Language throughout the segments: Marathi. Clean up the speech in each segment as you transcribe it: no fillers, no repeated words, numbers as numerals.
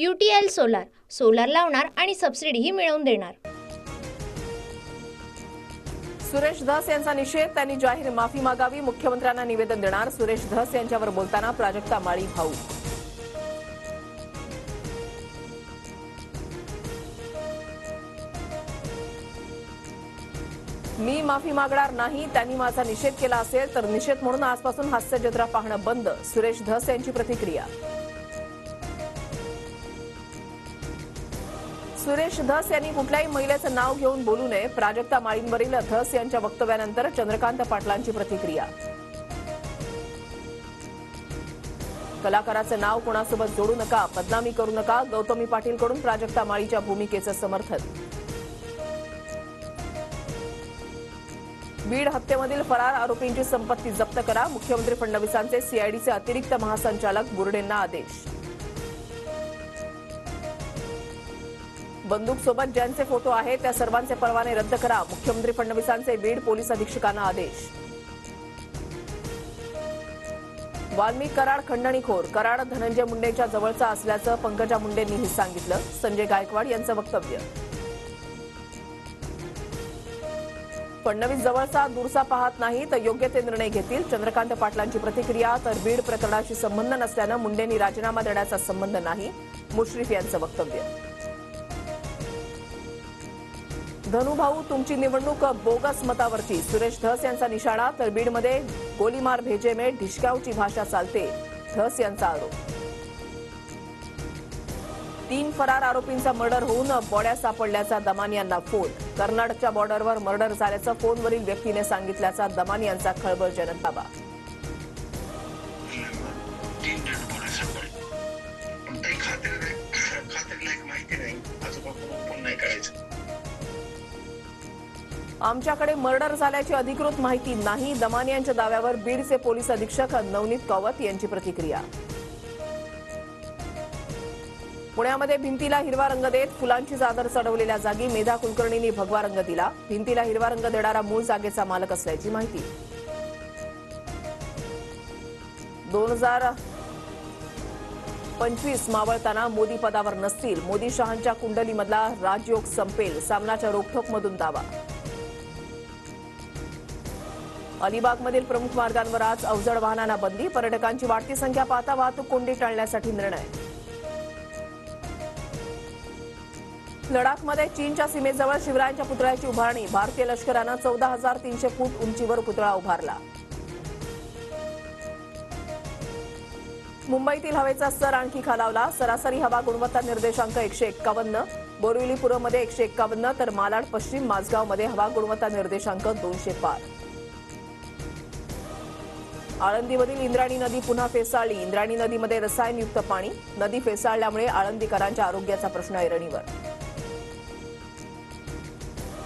UTL सोलार सोलार लावणार आणि सबसिडीही मिळवून देणार। सुरेश धस यांचा निषेध, त्यांनी जाहीर माफी मागावी, मुख्यमंत्र्यांना निवेदन देणार। सुरेश धस यांच्यावर बोलताना प्राजक्ता माळी भाऊ। मी माफी मागणार नाही, त्यांनी माझा निषेध केला असेल तर निषेध म्हणून आजपासून हास्य जत्रा पाहणं बंद, सुरेश धस यांची प्रतिक्रिया। सुरेश धस यांनी कुठल्याही महिलेचं नाव घेऊन बोलू नये, प्राजक्ता माळींवरील धस यांच्या वक्तव्यानंतर चंद्रकांत पाटलांची प्रतिक्रिया। कलाकाराचं नाव कोणासोबत जोडू नका, बदनामी करू नका, गौतमी पाटीलकडून प्राजक्ता माळीच्या भूमिकेचं समर्थन। बीड हत्येमधील फरार आरोपींची संपत्ती जप्त करा, मुख्यमंत्री फडणवीसांचे सीआयडीचे अतिरिक्त महासंचालक बुर्डेंना आदेश। बंदूक सोबत ज्यांचे फोटो आहेत त्या सर्वांचे परवाने रद्द करा, मुख्यमंत्री फडणवीसांचे बीड पोलीस अधीक्षकांना आदेश। वाल्मिक कराड खंडणीखोर, कराड धनंजय मुंडेंच्या जवळचा असल्याचं पंकजा मुंडेंनीही सांगितलं, संजय गायकवाड यांचं वक्तव्य। फडणवीस जवळचा दूरचा पाहत नाही तर योग्य ते निर्णय घेतील, चंद्रकांत पाटलांची प्रतिक्रिया। तर बीड प्रकरणाशी संबंध नसल्यानं मुंडेंनी राजीनामा देण्याचा संबंध नाही, मुश्रीफ यांचं वक्तव्य। धनुभाऊ तुमची निवडणूक बोगस मतावरची, सुरेश धस यांचा निशाणा। तर बीडमध्ये गोलीमार भेजे में ढिशक्यावची भाषा चालते, धस यांचा आरोप। 3 फरार आरोपींचा मर्डर होऊन बॉड्या सापडल्याचा दमानियांना फोन, कर्नाटकच्या बॉर्डरवर मर्डर झाल्याचं फोनवरील व्यक्तीने सांगितल्याचा दमानियांचा खळबळजनक दावा। आमच्याकडे मर्डर झाल्याची अधिकृत माहिती नाही, दमानियांच्या दाव्यावर बीडचे पोलीस अधीक्षक नवनीत कावत यांची प्रतिक्रिया। पुण्यामध्ये भिंतीला हिरवा रंग देत फुलांची चादर चढवलेल्या जागी मेधा कुलकर्णींनी भगवा रंग दिला, भिंतीला हिरवा रंग देणारा मूळ जागेचा मालक असल्याची माहिती। 2025 मावळताना मोदी पदावर नसतील, मोदी शहांच्या कुंडलीमधला राजयोग संपेल, सामनाच्या रोखठोकमधून दावा। अलिबागमधील प्रमुख मार्गांवर आज अवजड वाहनांना बंदी, पर्यटकांची वाढती संख्या पाहता वाहतूक कोंडी टाळण्यासाठी निर्णय। लडाखमध्ये चीनच्या सीमेजवळ शिवरायांच्या पुतळ्याची उभारणी, भारतीय लष्करानं 14,300 फूट उंचीवर पुतळा उभारला। मुंबईतील हवेचा स्तर आणखी खालावला, सरासरी हवा गुणवत्ता निर्देशांक 151, बोरिवलीपुरममध्ये 151 तर मालाड पश्चिम माझगावमध्ये हवा गुणवत्ता निर्देशांक 200 पार। आळंदीमधील इंद्रायणी नदी पुन्हा फेसाळली, इंद्रायणी नदीमध्ये रसायनयुक्त पाणी, नदी फेसाळल्यामुळे आळंदीकरांच्या आरोग्याचा प्रश्न ऐरणीवर।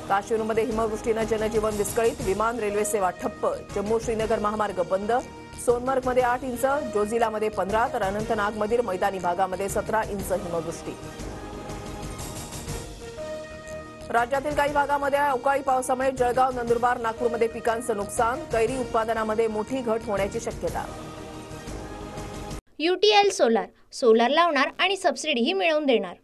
काश्मीरमध्ये हिमवृष्टीनं जनजीवन विस्कळीत, विमान रेल्वे सेवा ठप्प, जम्मू श्रीनगर महामार्ग बंद, सोनमर्गमध्ये 8 इंच, जोजिलामध्ये 15 तर अनंतनागमधील मैदानी भागामध्ये 17 इंच हिमवृष्टी। राज्यातील काही भागामध्ये अवकाळी पावसामुळे जळगाव, नंदुरबार, नागपूरमध्ये पिकांचं नुकसान, कैरी उत्पादनामध्ये मोठी घट होण्याची शक्यता। UTL सोलार सोलार लावणार आणि सबसिडीही मिळवून देणार।